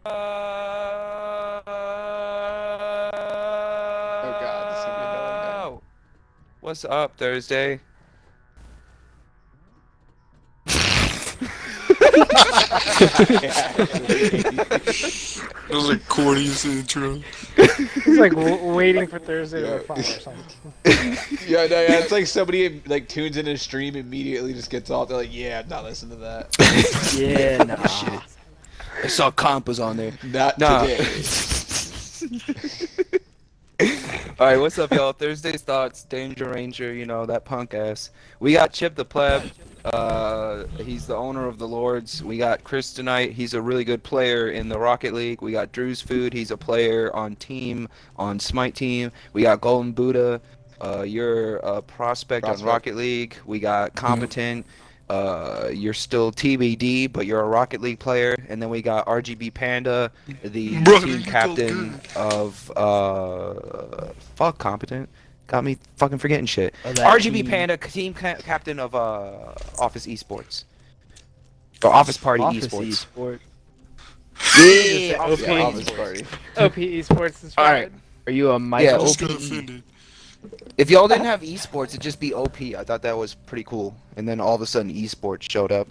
Oh God, this is gonna be annoying now. What's up, Thursday? It was like corniest intro. He's like waiting for Thursday to Yeah. reply or something. Yeah, no, yeah, it's like somebody like tunes in a stream immediately just gets off. They're like, "Yeah, I'm not listening to that. Yeah, nah. Shit. I saw comp was on there. Not Nah. today." All right, what's up, y'all? Thursday's thoughts, Danger Ranger, you know that punk ass. We got Chip the Pleb. He's the owner of the Lords. We got Chris tonight. He's a really good player in the Rocket League. We got Drew's Food. He's a player on Smite Team. We got Golden Buddha. You're a prospect on Rocket League. We got Competent. You're still TBD, but you're a Rocket League player. And then we got RGB Panda, the team captain of fuck Competent. Got me fucking forgetting shit. RGB Panda, team captain of Office Esports. Or Office Party Esports. Yeah, OP Office Party. OP Esports is All right. Are you a Michael? Yeah, I just got OPE. offended. If y'all didn't have esports, it'd just be OP. I thought that was pretty cool. And then all of a sudden, esports showed up.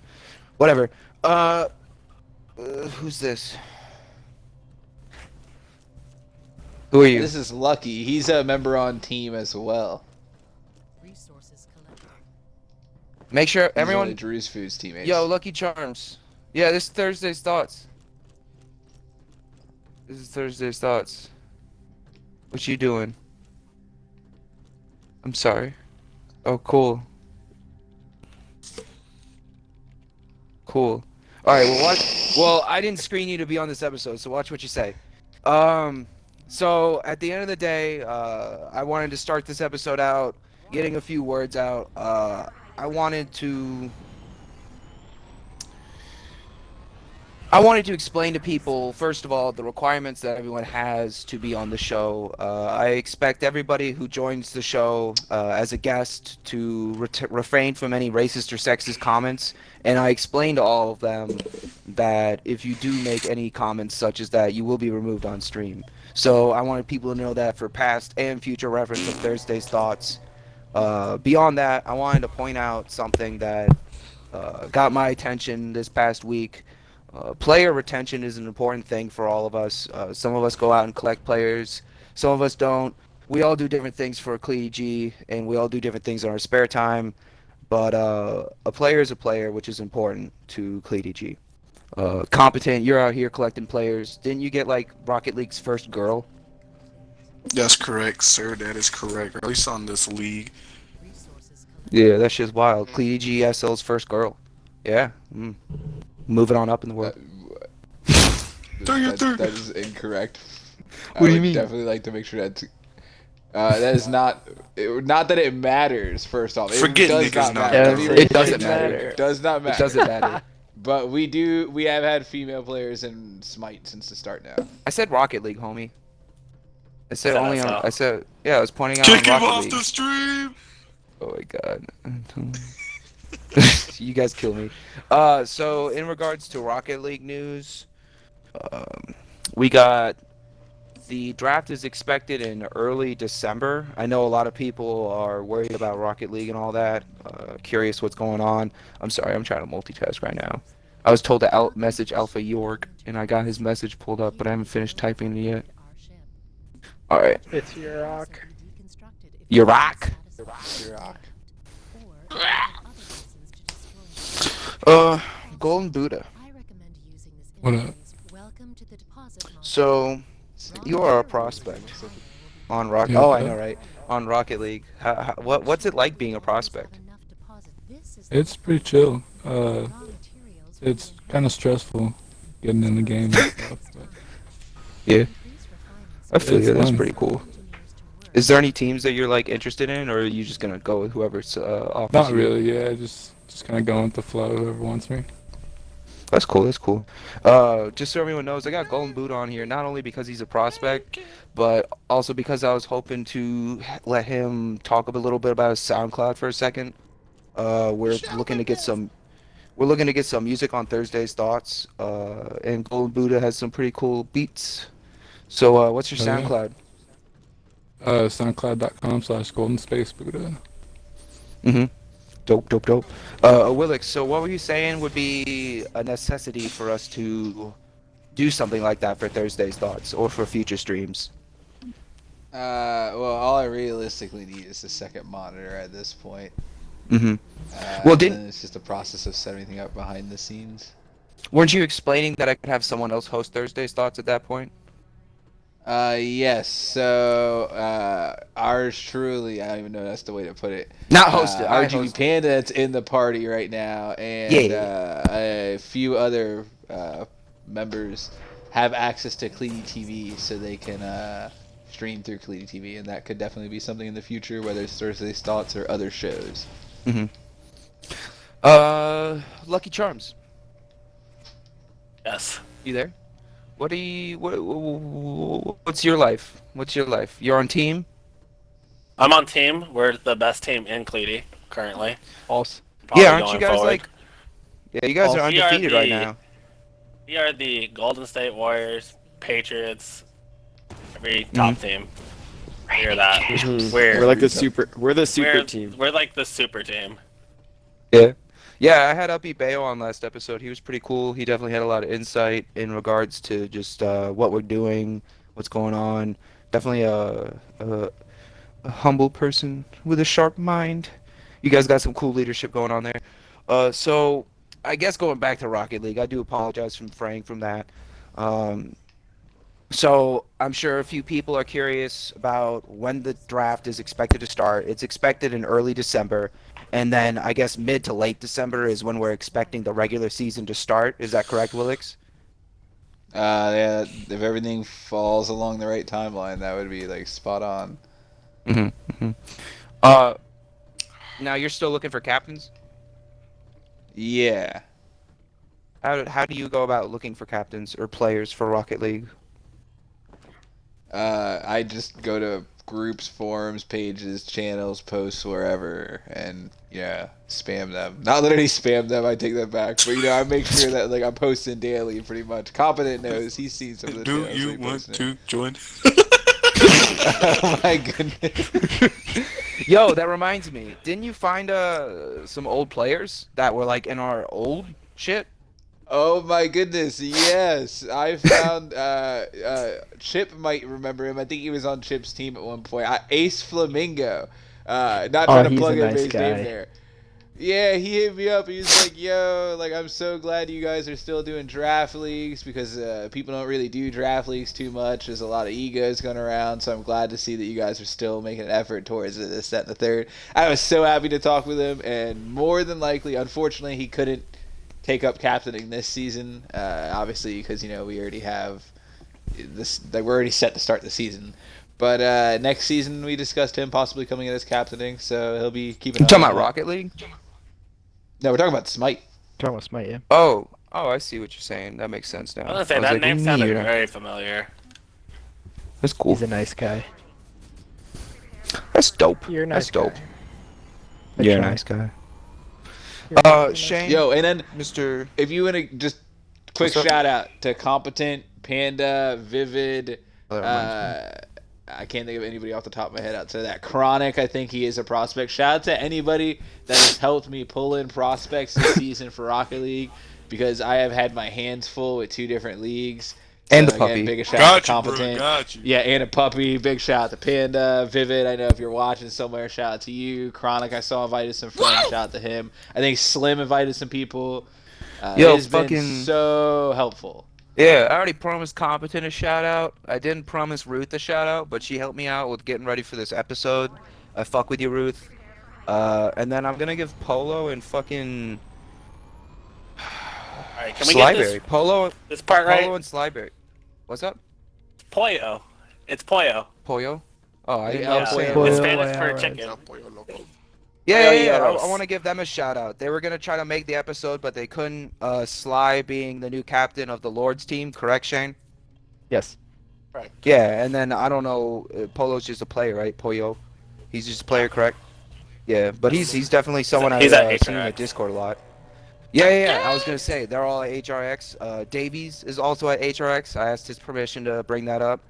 Whatever. Who's this? Who are you? This is Lucky. He's a member on team as well. Make sure He's one everyone. of Drew's Food's teammates. Yo, Lucky Charms. Yeah, this is Thursday's thoughts. This is Thursday's thoughts. What you doing? I'm sorry. Oh, cool. Cool. All right. Well, watch. Well, I didn't screen you to be on this episode, so watch what you say. So at the end of the day, I wanted to start this episode out getting a few words out. I wanted to explain to people, first of all, the requirements that everyone has to be on the show. I expect everybody who joins the show as a guest to refrain from any racist or sexist comments. And I explained to all of them that if you do make any comments such as that, you will be removed on stream. So I wanted people to know that for past and future reference of Thursday's thoughts. Beyond that, I wanted to point out something that got my attention this past week. Player retention is an important thing for all of us. Some of us go out and collect players. Some of us don't. We all do different things for CleeG, and we all do different things in our spare time. But a player is a player, which is important to CleeG. Competent, you're out here collecting players. Didn't you get, like, Rocket League's first girl? That's correct, sir. That is correct. At least on this league. Yeah, that shit's wild. CleeG SL's first girl. Yeah. Moving on up in the world. That is incorrect. What do you I would mean? definitely like to make sure that is not that it matters. First off, it Forget does niggas not not matter. matter. Let me It doesn't rephrase matter. It does not matter. It doesn't matter. But we have had female players in Smite since the start now. I said Rocket League, homie. I said That's only on. all. I said yeah. I was pointing out Kick on him Rocket off League. the stream! Oh my god. You guys kill me. So in regards to Rocket League news, we got the draft is expected in early December. I know a lot of people are worried about Rocket League and all that. Curious what's going on. I'm sorry, I'm trying to multitask right now. I was told to message Alpha York, and I got his message pulled up, but I haven't finished typing it yet. All right. It's your rock. Iraq. Iraq. Golden Buddha. What up? So, you are a prospect on Rocket. Yeah, Oh, I yeah. know, right? On Rocket League. What's it like being a prospect? It's pretty chill. It's kind of stressful getting in the game and stuff. But Yeah, I feel It's you. That's fun. pretty cool. Is there any teams that you're like interested in, or are you just gonna go with whoever's offers not you? really. Yeah, just kind of going with the flow. Whoever wants me. That's cool. That's cool. Just so everyone knows, I got Golden Buddha on here not only because he's a prospect, but also because I was hoping to let him talk a little bit about his SoundCloud for a second. We're looking to get some We're looking to get some music on Thursday's Thoughts, and Golden Buddha has some pretty cool beats. So, what's your Oh, yeah. SoundCloud? SoundCloud.com/Golden Space Buddha. Mm-hmm. Dope. Willix, so what were you saying would be a necessity for us to do something like that for Thursday's Thoughts or for future streams? Well, all I realistically need is a second monitor at this point. Mm-hmm. Well, Well, then it's just a process of setting everything up behind the scenes. Weren't you explaining that I could have someone else host Thursday's Thoughts at that point? Yes. So, ours truly, I don't even know that's the way to put it. Not host it. I RGB host it. Panda that's in the party right now, and Yeah. a few other members have access to Cleety TV, so they can stream through Cleety TV, and that could definitely be something in the future, whether it's Thursday's Thoughts or other shows. Mm-hmm. Lucky Charms. Yes. You there? What's your life? What's your life? You're on team? I'm on team. We're the best team in Cleety currently. False. Probably Yeah, aren't you going guys forward. like? Yeah, you guys are We are undefeated right the- now. We are the Golden State Warriors, Patriots, every top team. We're that. We're like the super. We're the super we're, team. We're like the super team. Yeah, I had Uppy Bayo on last episode. He was pretty cool. He definitely had a lot of insight in regards to just what we're doing, what's going on. Definitely a humble person with a sharp mind. You guys got some cool leadership going on there. So I guess going back to Rocket League, I do apologize from Frank from that. So I'm sure a few people are curious about when the draft is expected to start. It's expected in early December, and then I guess mid to late December is when we're expecting the regular season to start. Is that correct, Willix? Yeah, if everything falls along the right timeline, that would be like spot on. Mm-hmm. Now you're still looking for captains? Yeah. How do you go about looking for captains or players for Rocket League? I just go to groups, forums, pages, channels, posts, wherever, and spam them. Not literally spam them. I take that back, but I make sure that like I'm posting daily, pretty much. Competent knows he's seen some of the. Do you want to join? Oh my goodness. Yo, that reminds me. Didn't you find some old players that were like in our old shit? Oh my goodness, yes. I found Chip might remember him. I think he was on Chip's team at one point. Ace Flamingo. Not trying to he's plug a in nice his guy. name there. Yeah, he hit me up. He was like, yo, like, I'm so glad you guys are still doing draft leagues because people don't really do draft leagues too much. There's a lot of egos going around, so I'm glad to see that you guys are still making an effort towards this, that, and the third. I was so happy to talk with him, and more than likely, unfortunately, he couldn't take up captaining this season, obviously, because, we already have this, like, we're already set to start the season. But next season, we discussed him possibly coming in as captaining, so he'll be keeping You an talking eye about on it. Rocket League? No, we're talking about Smite. Talking about Smite, yeah. Oh, I see what you're saying. That makes sense now. I was gonna say I was that like, name sounded weird. very familiar. That's cool. He's a nice guy. That's dope. You're a nice That's dope. guy. You're a try. nice guy. You're a nice guy. Shane. Yo, and then Mr. if you want to just quick What's up? shout out to Competent, Panda, Vivid, Oh, that reminds I can't think of anybody off the top of my head outside of that. Chronic, I think he is a prospect. Shout out to anybody that has helped me pull in prospects this season for Rocket League because I have had my hands full with 2 different leagues. And the again, puppy. Big shout out to Got you, bro. Competent. Got you. Yeah, and a puppy. Big shout out to Panda, Vivid. I know if you're watching somewhere, shout out to you. Chronic, I saw invited some friends. Shout out to him. I think Slim invited some people. Yo, it has been fucking- so helpful. Yeah, I already promised Competent a shout out. I didn't promise Ruth a shout out, but she helped me out with getting ready for this episode. I fuck with you, Ruth. And then I'm gonna give Polo and fucking Alright, can we get Slyberry. Polo this part right? and Slyberry. What's up? Pollo. It's pollo. Pollo? Oh, I didn't Yeah, know. Yeah, Say it. Pollo. it's Spanish yeah, for right. chicken. Yeah. Pollos. I want to give them a shout out. They were gonna try to make the episode, but they couldn't. Sly being the new captain of the Lords team, correct, Shane? Yes. Yeah, and then I don't know. Polo's just a player, right? Pollo. He's just a player, correct? Yeah, but he's definitely someone He's I've a hater, seen in the right? Discord a lot. Yeah. I was gonna say they're all at HRX. Davies is also at HRX. I asked his permission to bring that up.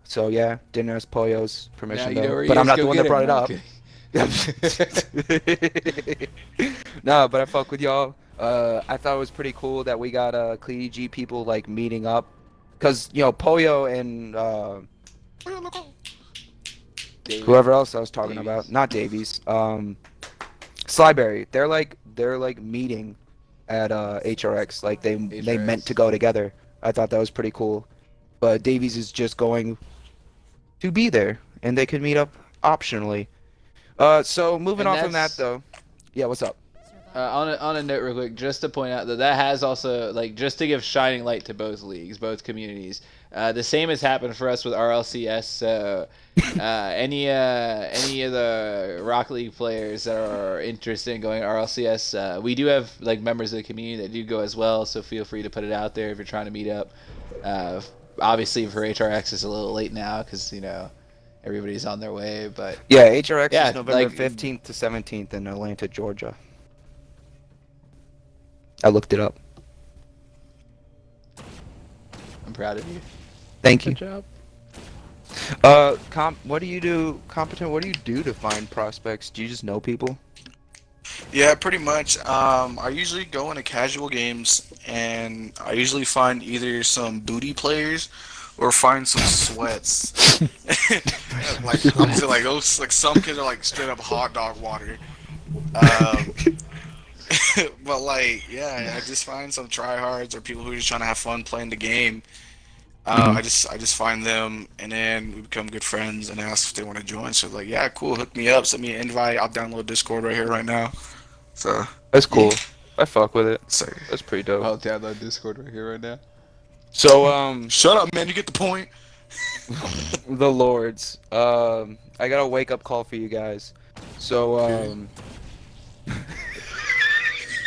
So yeah, didn't ask Pollo's Now permission you know though. where he But I'm is. not Go the one get that brought him. it No, up. I'm kidding. No, but I fuck with y'all. I thought it was pretty cool that we got CleanG people like meeting up, cause Pollo and David, whoever else I was talking Davies. about, not Davies, Slyberry. They're like meeting at HRX. Like they meant to HRX. go together. I thought that was pretty cool. But Davies is just going to be there, and they could meet up optionally. So moving And on from that that's though, yeah, what's up? on a note real quick, just to point out that has also like just to give shining light to both leagues, both communities. The same has happened for us with RLCS. So any of the Rocket League players that are interested in going RLCS, we do have like members of the community that do go as well. So feel free to put it out there if you're trying to meet up. Obviously for HRX it's a little late now because everybody's on their way, but Yeah, HRX yeah, is November 15th to 17th in Atlanta, Georgia. I looked it up. I'm proud of you. Thank you. Good job. What do you do, Competent? What do you do to find prospects? Do you just know people? Yeah, pretty much. I usually go into casual games, and I usually find either some booty players or find some sweats. like those, like some kids are like straight up hot dog water. Um, but like, yeah, I just find some tryhards or people who are just trying to have fun playing the game. I just find them, and then we become good friends and ask if they want to join. So like, yeah, cool, hook me up, send me an invite. I'll download Discord right here, right now. So That's cool. I fuck with it. so That's pretty dope. I'll download Discord right here right now. So shut up, man. You get the point. the Lords. I got a wake up call for you guys. So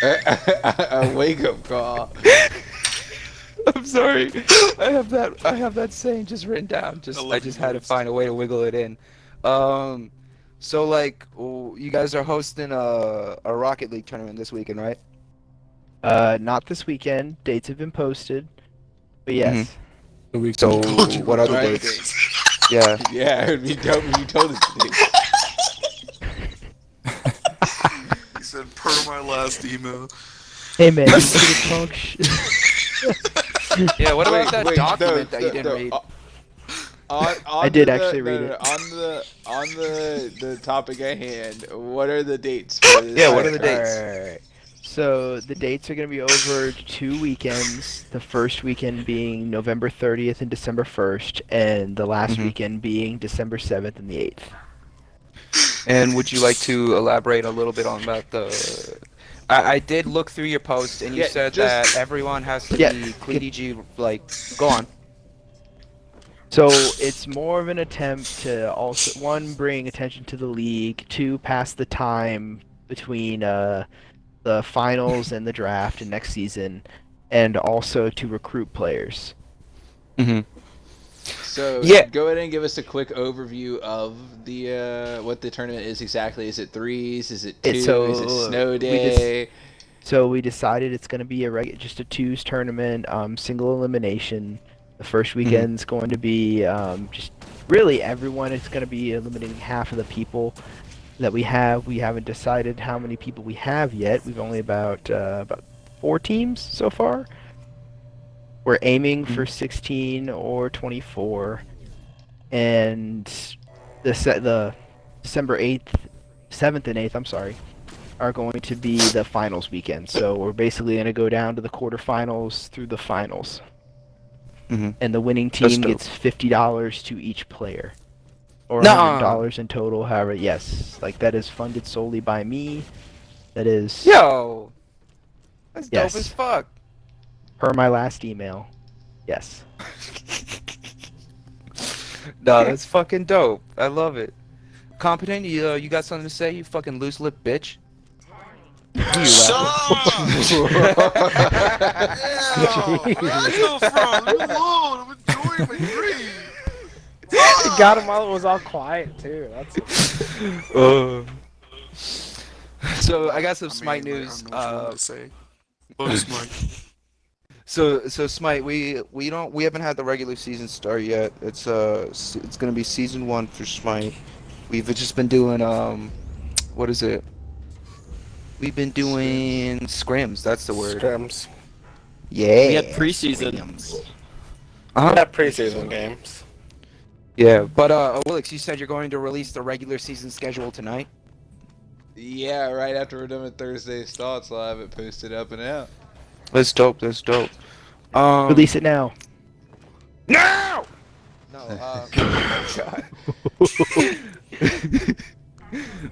A wake up call. I'm sorry. I have that saying just written down. I just had to find a way to wiggle it in. So like you guys are hosting a Rocket League tournament this weekend, right? Not this weekend. Dates have been posted. But yes. The week. So what other Right. dates? Yeah. Yeah, it would be dope if you told us today. He said, per my last email. Hey man, you could talk shit. Yeah, what about that Wait, document no, that you didn't no, read? I did actually read it. On the topic at hand, what are the dates for this? Yeah, what are the tournament? dates? Alright. So the dates are going to be over 2 weekends. The first weekend being November 30th and December 1st, and the last weekend being December 7th and the 8th. And would you like to elaborate a little bit on about the? I did look through your post, and you Yeah, said just- that everyone has to Yeah. be CleanG. Like, go on. So it's more of an attempt to also, one, bring attention to the league, two, pass the time between the finals and the draft and next season, and also to recruit players. Mm-hmm. So Yeah. go ahead and give us a quick overview of the what the tournament is exactly. Is it threes? Is it twos? Is it snow we day? So we decided it's going to be just a twos tournament, single elimination. The first weekend's going to be just really everyone. It's going to be eliminating half of the people that we have. We haven't decided how many people we have yet. We've only about 4 teams so far. We're aiming for 16 or 24, and the December 8th, 7th and 8th, I'm sorry, are going to be the finals weekend. So we're basically going to go down to the quarterfinals through the finals. And the winning team dope. gets $50 to each player. Or Nuh-uh. $100 in total, however, yes. Like, that is funded solely by me. That is Yo, that's Yes. dope as fuck. per my last email. Yes. No, that's fucking dope. I love it. Competent, you got something to say? You fucking loose lip bitch. Shut up! Yeah, where you from? Leave me alone. I'm enjoying my dream. He got him while it was all quiet too. That's So I got some Smite I news. don't know what you want to say. Bugs, Mike. So Smite, we haven't had the regular season start yet. It's gonna be season 1 for Smite. We've just been doing what is it? We've been doing scrims. That's the word. Scrims. Yeah. We had preseason. Scrims. We Uh-huh. have preseason games. Yeah, but Willix, you said you're going to release the regular season schedule tonight. Yeah, right after we're done with Thursday's thoughts, I'll have it posted up and out. That's dope. That's dope. Release it now. No. No. God.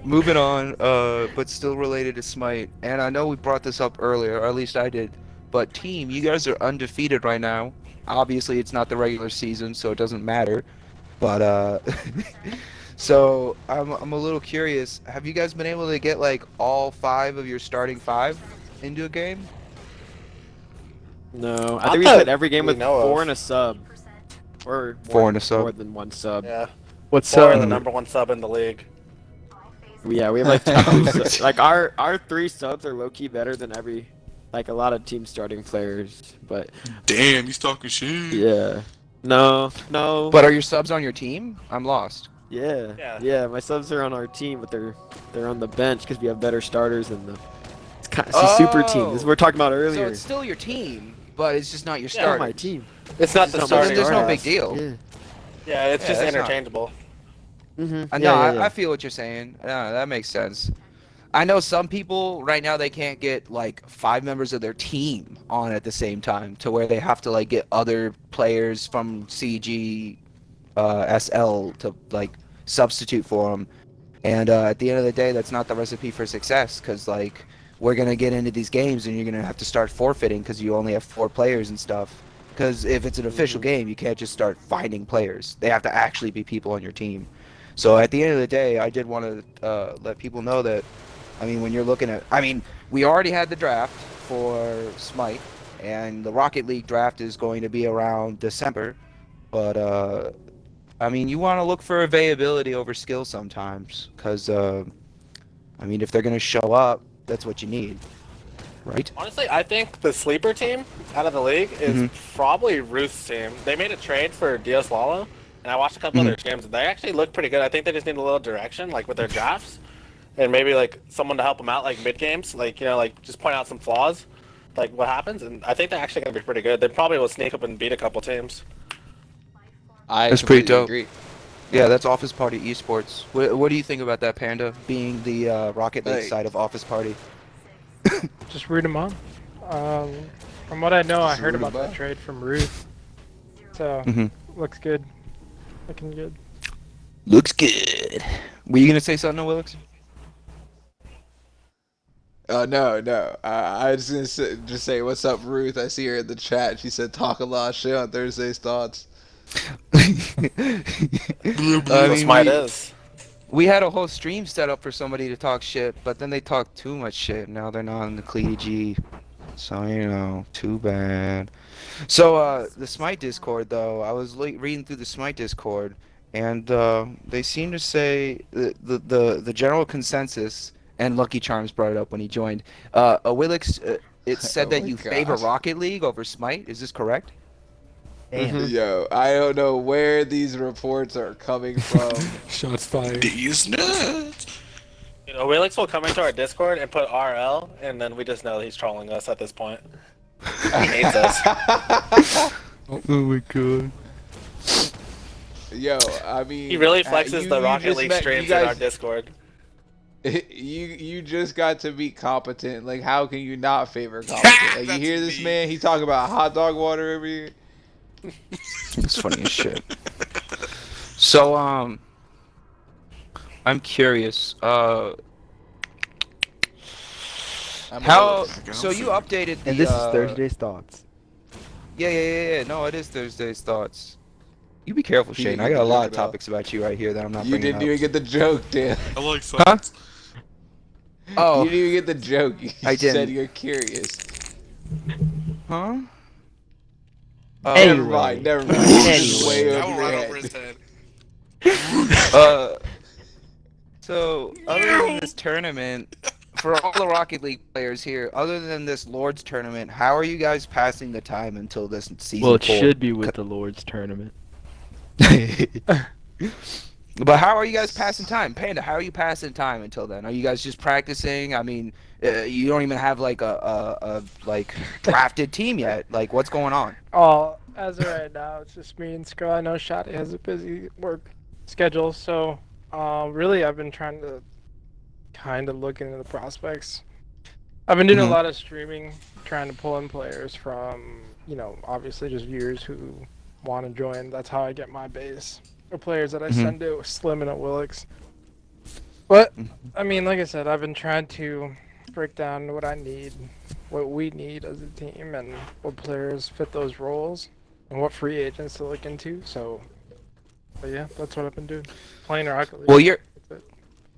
Moving on, but still related to Smite, and I know we brought this up earlier, or at least I did. But team, you guys are undefeated right now. Obviously, it's not the regular season, so it doesn't matter. But so I'm a little curious. Have you guys been able to get like all 5 of your starting 5 into a game? No, I Not think we that played every game we with know 4 of. and a sub. Or 4 and a sub. More than 1 sub. Yeah. What's Four up? are the number 1 sub in the league. Yeah, we have like two subs. Like our 3 subs are low key better than a lot of team starting players. But Damn, he's talking shit. yeah, no. But are your subs on your team? I'm lost. Yeah. My subs are on our team, but they're on the bench because we have better starters than the. It's a super team. This is what we're talking about So earlier. it's still your team, but it's just not your It's not starter. my team. It's not the It's not my starting. There's no starters. big deal. Yeah. Yeah, it's Yeah, just that's not- interchangeable. Mm-hmm. No, I feel what you're saying. That makes sense. I know some people right now they can't get like 5 members of their team on at the same time, to where they have to like get other players from CG, SL to like substitute for them. And at the end of the day, that's not the recipe for success, because like we're gonna get into these games and you're gonna have to start forfeiting because you only have 4 players and stuff. Because if it's an official game, you can't just start finding players. They have to actually be people on your team. So at the end of the day, I did want to let people know that, I mean, when you're looking at, I mean, we already had the draft for Smite, and the Rocket League draft is going to be around December. But I mean, you want to look for availability over skill sometimes, because I mean, if they're going to show up, that's what you need, right? Honestly, I think the sleeper team out of the league is probably Ruth's team. They made a trade for Dios Lalo, and I watched a couple other games, and they actually look pretty good. I think they just need a little direction, like with their drafts, and maybe like someone to help them out, like mid games, like like just point out some flaws, like what happens. And I think they're actually gonna be pretty good. They probably will sneak up and beat a couple teams. That's pretty completely dope. agree. Yeah, that's Office Party Esports. What do you think about that, Panda, being the Rocket League Like- side of Office Party? Just root him on. From what I know, I Just heard root 'em about that on. trade from Ruth. So Mhm. looks good. Looking good. Looks good. Were you gonna say something, Willix? No. I was gonna just say, what's up, Ruth? I see her in the chat. She said, talk a lot of shit on Thursday's thoughts. I That's mean, my it is. we had a whole stream set up for somebody to talk shit, but then they talked too much shit. Now they're not in the Cleety. So, too bad. So, the Smite Discord, though, I was reading through the Smite Discord, and they seem to say the general consensus, and Lucky Charms brought it up when he joined. Willix, it said Oh that my you favor gosh. Rocket League over Smite. Is this correct? Damn. Yo, I don't know where these reports are coming from. Shots fired. These nuts. Willix will come into our Discord and put RL, and then we just know he's trolling us at this point. He hates us. Oh my god. Yo, I mean, He really flexes you- the you Rocket just League met- streams you in guys- our Discord. You just got to be competent. Like, how can you not favor competent? Like, you That's hear this me. man? He talking about hot dog water every year. It's funny as shit. So, I'm curious. I'm How? Okay, So I'm you feeling- updated the. And this is Thursday's thoughts. Yeah. No, it is Thursday's thoughts. You be careful, He Shane. didn't I get got a the lot joke of at all. topics about you right here that I'm not You bringing didn't up. even get the joke, Dan. I like Huh? science. Oh, You didn't even get the joke. You I said didn't. you're curious. huh? Anyway. Never mind. This is way Anyway. That over went your right head. over his head. So other than this tournament, for all the Rocket League players here, other than this Lord's tournament, how are you guys passing the time until this season? Well, it 4? should be with the Lord's tournament. But how are you guys passing time? Panda, how are you passing time until then? Are you guys just practicing? I mean, you don't even have like a like drafted team yet. Like, what's going on? Oh, as of right now, it's just me and Skull. I know Shotty has a busy work schedule, so really I've been trying to kind of look into the prospects. I've been doing a lot of streaming, trying to pull in players from, obviously just viewers who want to join. That's how I get my base. Or players that I send to Slim and at Willix. But, I mean, like I said, I've been trying to break down what I need, what we need as a team, and what players fit those roles, and what free agents to look into. So, but yeah, that's what I've been doing. Playing Rocket League.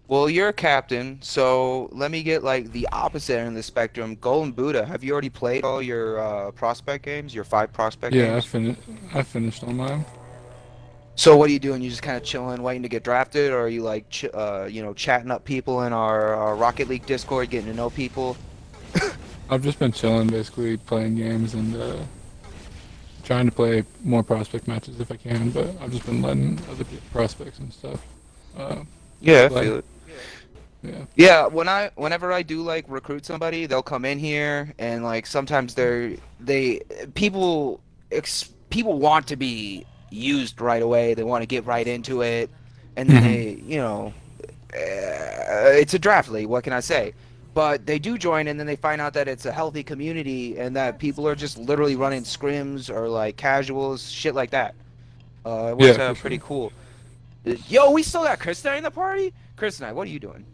Well, you're a captain, so let me get like the opposite end of the spectrum. Golden Buddha, have you already played all your prospect games, your 5 prospect games? Yeah, I finished all mine. So what are you doing? You just kind of chilling, waiting to get drafted, or are you like, chatting up people in our Rocket League Discord, getting to know people? I've just been chilling, basically playing games and trying to play more prospect matches if I can. But I've just been letting other prospects and stuff. Yeah, I play. feel it. Yeah. Yeah, whenever I do like recruit somebody, they'll come in here and like sometimes people want to be used right away. They want to get right into it, and then it's a draft league. What can I say? But they do join, and then they find out that it's a healthy community, and that people are just literally running scrims or like casuals, shit like that. It works out pretty cool. Yo, we still got Chris in the party. Chris and I, what are you doing?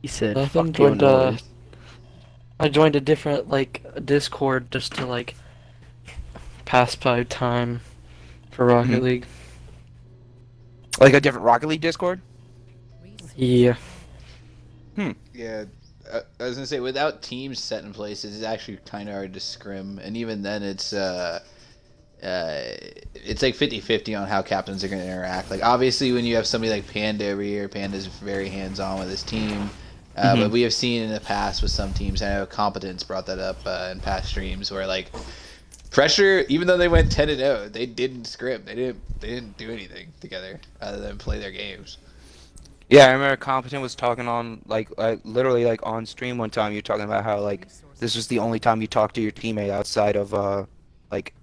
He said, Nothing. "Fuck your noise." I joined a different Discord just to pass by time for Rocket League. Like a different Rocket League Discord? Yeah. Yeah, I was gonna say without teams set in place, it's actually kind of hard to scrim, and even then, it's like 50-50 on how captains are gonna interact. Like obviously, when you have somebody like Panda over here, Panda's very hands-on with his team. But we have seen in the past with some teams, I know Competence brought that up in past streams, where like Pressure, even though they went 10-0, they didn't scrim. They didn't do anything together other than play their games. Yeah, I remember Competent was talking on literally on stream one time. You're talking about how this was the only time you talked to your teammate outside of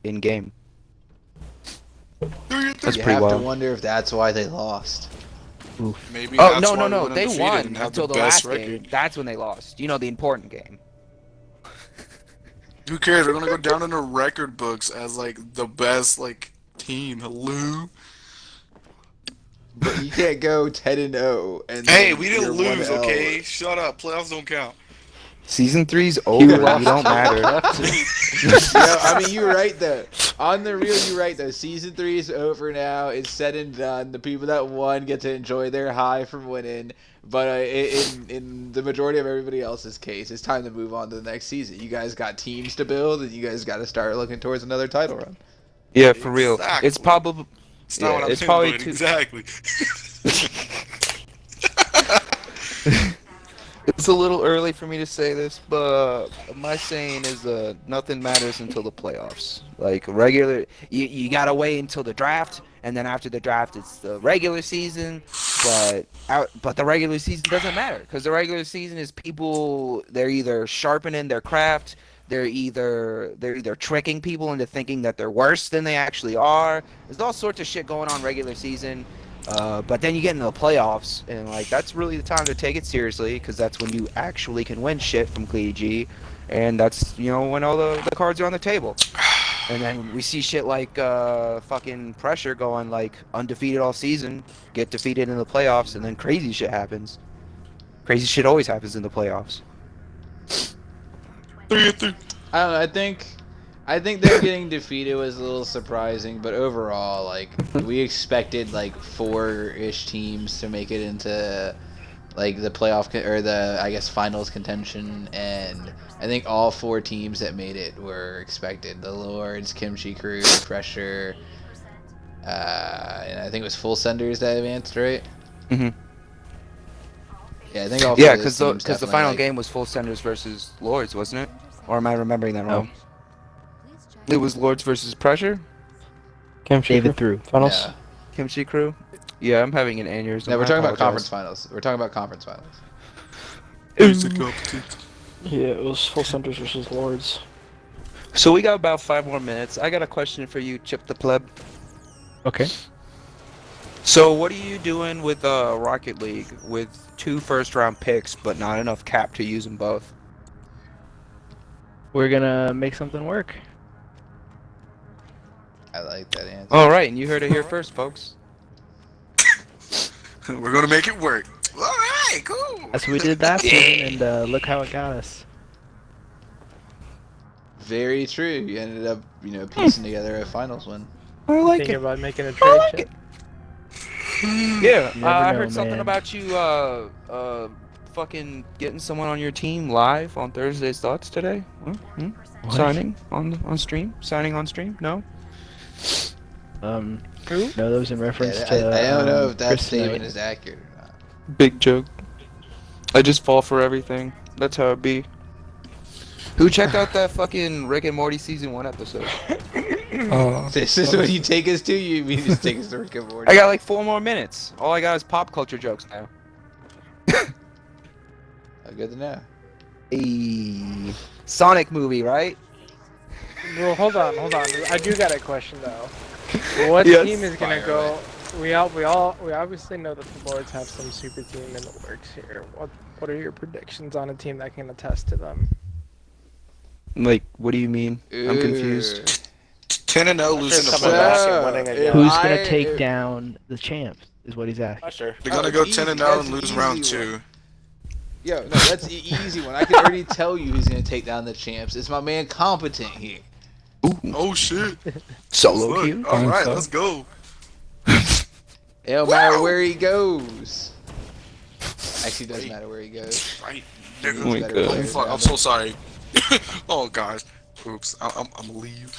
in game. That's You pretty have wild. to wonder if that's why they lost. Maybe Oh that's why no! went They undefeated won and have until the best last game. record. That's when they lost. You know, the important game. Who cares? They're gonna go down in the record books as the best team. Hello. But you can't go 10-0 and Hey, then we didn't you're lose, 1-0. okay? Shut up. Playoffs don't count. Season 3's over. You don't matter. Yeah, I mean, you're right though. On the real, you're right though. Season 3 is over now. It's said and done. The people that won get to enjoy their high from winning. But in the majority of everybody else's case, it's time to move on to the next season. You guys got teams to build, and you guys got to start looking towards another title run. Yeah, for real. Exactly. It's probably. It's not what I'm it's probably doing. Exactly. It's a little early for me to say this, but my saying is nothing matters until the playoffs. You gotta wait until the draft, and then after the draft, it's the regular season. But the regular season doesn't matter because the regular season is people. They're either sharpening their craft. They're either tricking people into thinking that they're worse than they actually are. There's all sorts of shit going on regular season. But then you get into the playoffs, and that's really the time to take it seriously, because that's when you actually can win shit from KG, and that's when all the cards are on the table. And then we see shit like fucking Pressure going undefeated all season, get defeated in the playoffs, and then crazy shit happens. Crazy shit always happens in the playoffs. I don't know. I think them getting defeated was a little surprising, but overall, we expected 4-ish teams to make it into the playoff or the finals contention, and I think all 4 teams that made it were expected. The Lords, Kimchi Crew, Pressure, and I think it was Full Senders that advanced, right? Mhm. Yeah, I think all Yeah, because because the final game was Full Senders versus Lords, wasn't it? Or am I remembering that wrong? It was Lords versus Pressure. David through. Finals. Yeah. Kimchi Crew. Yeah, I'm having an aneurysm. No, we're I talking about apologize. conference finals. We're talking about conference finals. Yeah, it was Full Centers versus Lords. So we got about 5 more minutes. I got a question for you, Chip the Pleb. Okay. So what are you doing with Rocket League with 2 first-round picks, but not enough cap to use them both? We're gonna make something work. I like that answer. All right, and you heard it here first, folks. We're gonna make it work. All right, cool. That's what we did last season, and look how it got us. Very true. You ended up, piecing together a finals win. I like Thinking it. about making a trade chip. Yeah, You never I know, heard something man. about you fucking getting someone on your team live on Thursday's Thoughts today. What? Signing on stream? Signing on stream? No? No, that was in reference Yeah, to. I don't know if that Chris statement Knight. is accurate or not. Big joke. I just fall for everything. That's how it be. Who checked out that fucking Rick and Morty season 1 episode? This is what you take us to? You mean just take us to Rick and Morty? I got like 4 more minutes. All I got is pop culture jokes now. Good to know. Hey. Sonic movie, right? Well, hold on. I do got a question though. What Yes. team is gonna Fire go? We obviously know that the Lords have some super team in the works here. What are your predictions on a team that can attest to them? Like, what do you mean? I'm confused. 10-0 losing to coming playoffs. back and winning again. Who's gonna take down the champs? Is what he's asking. Usher. They're gonna Oh, go easy. 10-0 That's and lose easy round one. 2. Yo, no, that's the easy one. I can already tell you who's gonna take down the champs. It's my man Competent here. Oh shit. Solo Fuck. queue? All right, so. let's go. It don't matter where he goes. Actually, it doesn't matter where he goes. Right. He's Oh my better God. players Fuck, than I'm him. so sorry. Oh gosh. Oops. I'm gonna leave.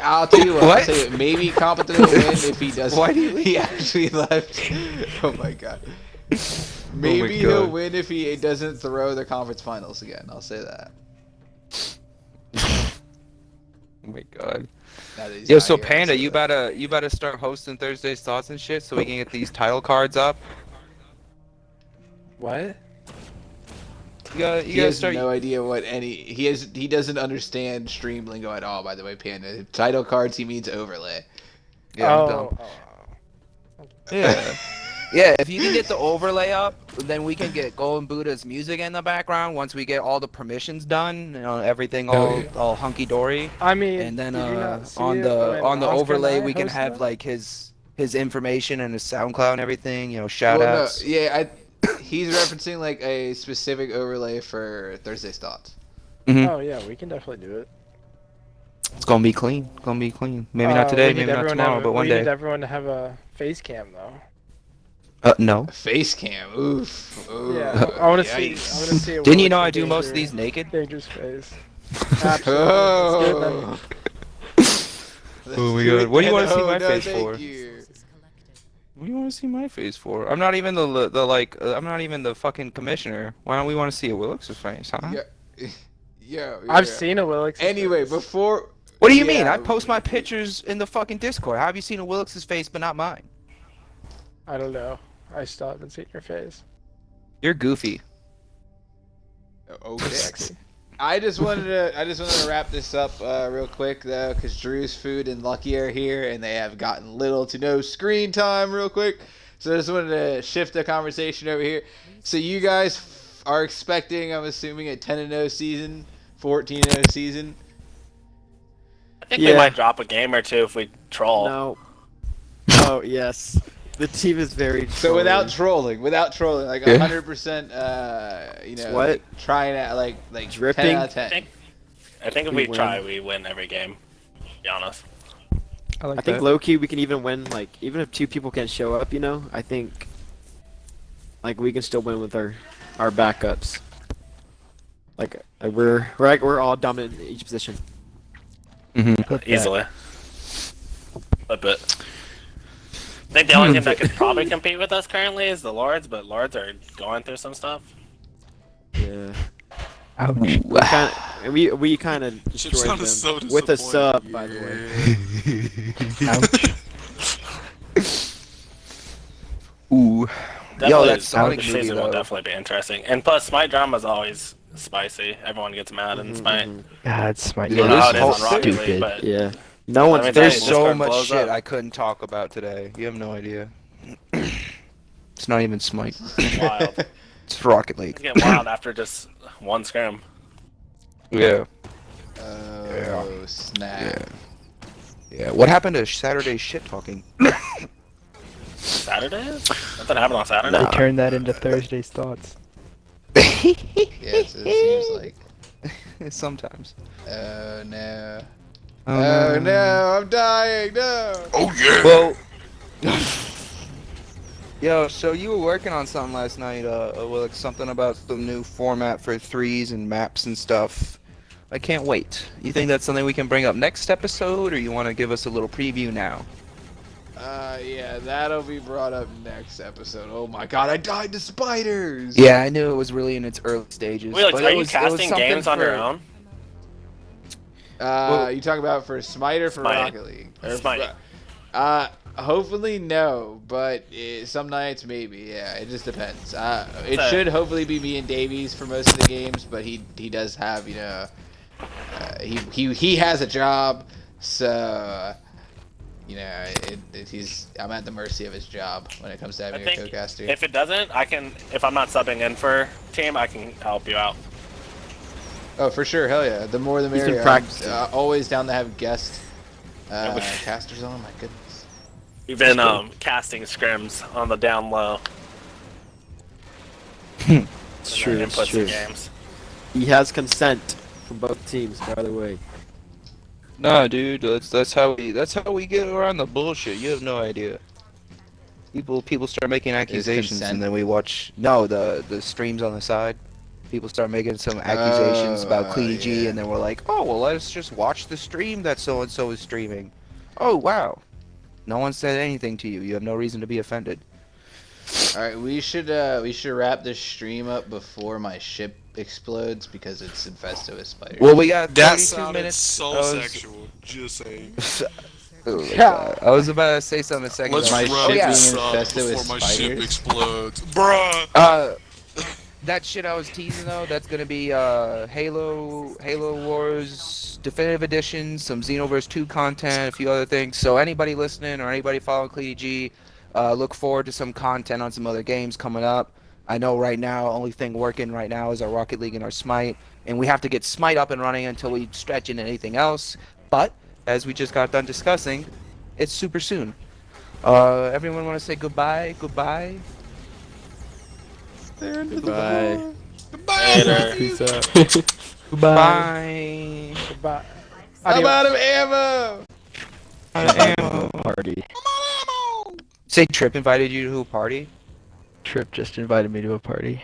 I'll tell you what. What? I'll tell you what, maybe Competent will win if he doesn't. Why do you leave? He actually left. Oh my god. Maybe God. he'll win if he doesn't throw the conference finals again. I'll say that. Oh my god. Now that he's Yo, not so here, I'll Panda, say you that. better start hosting Thursday's Thoughts and shit so we can get these title cards up. What? You gotta He gotta has start. no idea what he doesn't understand stream lingo at all, by the way, Panda. Title cards, he means overlay. Yeah, I'm dumb. Yeah. Yeah, if you can get the overlay up, then we can get Golden Buddha's music in the background once we get all the permissions done, everything all hunky dory. I mean, And then did you not see on it the when on the Oscar overlay and I we can hosted have it? like his information and his SoundCloud and everything, shout Well, no, outs. yeah, he's referencing like a specific overlay for Thursday's Thoughts. Mhm. Oh yeah, we can definitely do it. It's gonna be clean. Maybe not today, We need maybe not everyone tomorrow, but one we need day. everyone to have a face cam though. No. Face cam, oof. Ooh, Yeah, I want to see. I yikes. want to see. Didn't you know I do most of these naked? Dangerous face. Absolutely. Let's do it then. Oh my God, what do you wanna see my No, face thank for? you. What do you want to see my face for? I'm not even I'm not even the fucking commissioner. Why don't we want to see a Willis' face, huh? Yeah. I've seen a Willix. Anyway, before. What do you mean? Yeah, I post my pictures in the fucking Discord. How have you seen a Willis' face but not mine? I don't know. I still haven't seen your face. You're goofy. Okay. Sexy. I just wanted to wrap this up real quick though, because Drew's Food and Lucky are here, and they have gotten little to no screen time real quick. So I just wanted to shift the conversation over here. So you guys are expecting, I'm assuming, a 10-0 season, 14-0 season. I think we might drop a game or two if we troll. No. Oh yes. The team is very. So without trolly. trolling, like Yeah. 100%, What? trying at like Dripping? 10 out of 10. I think if We we try, win. we win every game. To be honest. I think low key we can even win. Like even if 2 people can't show up, I think like we can still win with our backups. Like we're all dominant in each position. Mm-hmm. Clip that. Easily. Flip it. think the only team that could probably compete with us currently is the Lords, but Lords are going through some stuff. Yeah. Ouch. We kind of destroyed sounded them so with a disappointed. sub, by the way. Ouch. Ooh. Definitely, Yo, that Sonic this movie, season will though. definitely be interesting. And plus, Smite drama is always spicy. Everyone gets mad in Smite. God, Smite. Yo, You know how it this is on whole- Rocket League, stupid. but Yeah. No one's Let me tell you, There's this so card much blows shit up. I couldn't talk about today. You have no idea. It's not even Smite. It's wild. It's Rocket It's League. getting wild after just one scrim. Yeah. Oh, snap. Yeah. What happened to Saturday's shit talking? Saturdays? Nothing happened on Saturday. They turned that into Thursday's thoughts. Yes, it seems like. Sometimes. Oh no. Oh, Oh no, I'm dying, no! Oh yeah. Well. Yo, so you were working on something last night, like something about the new format for threes and maps and stuff. I can't wait. You think that's something we can bring up next episode, or you want to give us a little preview now? Yeah, that'll be brought up next episode. Oh my god, I died to spiders! Yeah, I knew it was really in its early stages. Wait, like, but are it you was casting something games on your for- own? You talking about for Smite or for Smite. Rocket League? Or Smite. Hopefully no, but some nights maybe. Yeah, it just depends. It So- should hopefully be me and Davies for most of the games, but he does have, you know, he has a job, so you know, I'm at the mercy of his job when it comes to I having a think co-caster. if it doesn't, I can. If I'm not subbing in for team, I can help you out. Oh, for sure, hell yeah. The more the He's been merrier. practicing. I'm always down to have guest we- casters on. My goodness. We've been casting scrims on the down low. It's true. It's Inputs true. in games. He has consent from both teams, by the way. Nah, dude, that's how we get around the bullshit. You have no idea. People start making accusations, consent? and then we watch. No, the streams on the side. People start making some accusations about Clean G, yeah. and then we're like, oh well, let's just watch the stream that so and so is streaming. Oh wow, no one said anything to you. You have no reason to be offended. All right, we should wrap this stream up before my ship explodes because it's infested with spiders. Well, we got That 32 sounded minutes. so I was- sexual. Just saying. Oh my God. I was about to say something a second Let's ago. My rub ship this being up infested with before my ship spiders? explodes, bruh. That shit I was teasing though, that's gonna be Halo Wars Definitive Edition, some Xenoverse 2 content, a few other things. So anybody listening or anybody following CleanG, look forward to some content on some other games coming up. I know right now, only thing working right now is our Rocket League and our Smite, and we have to get Smite up and running until we stretch into anything else. But as we just got done discussing, it's super soon. Everyone want to say goodbye? Goodbye. Goodbye. Later. Peace out. Goodbye. Goodbye. I'm Adios. out of ammo! Party. Say Trip invited you to a party? Trip just invited me to a party.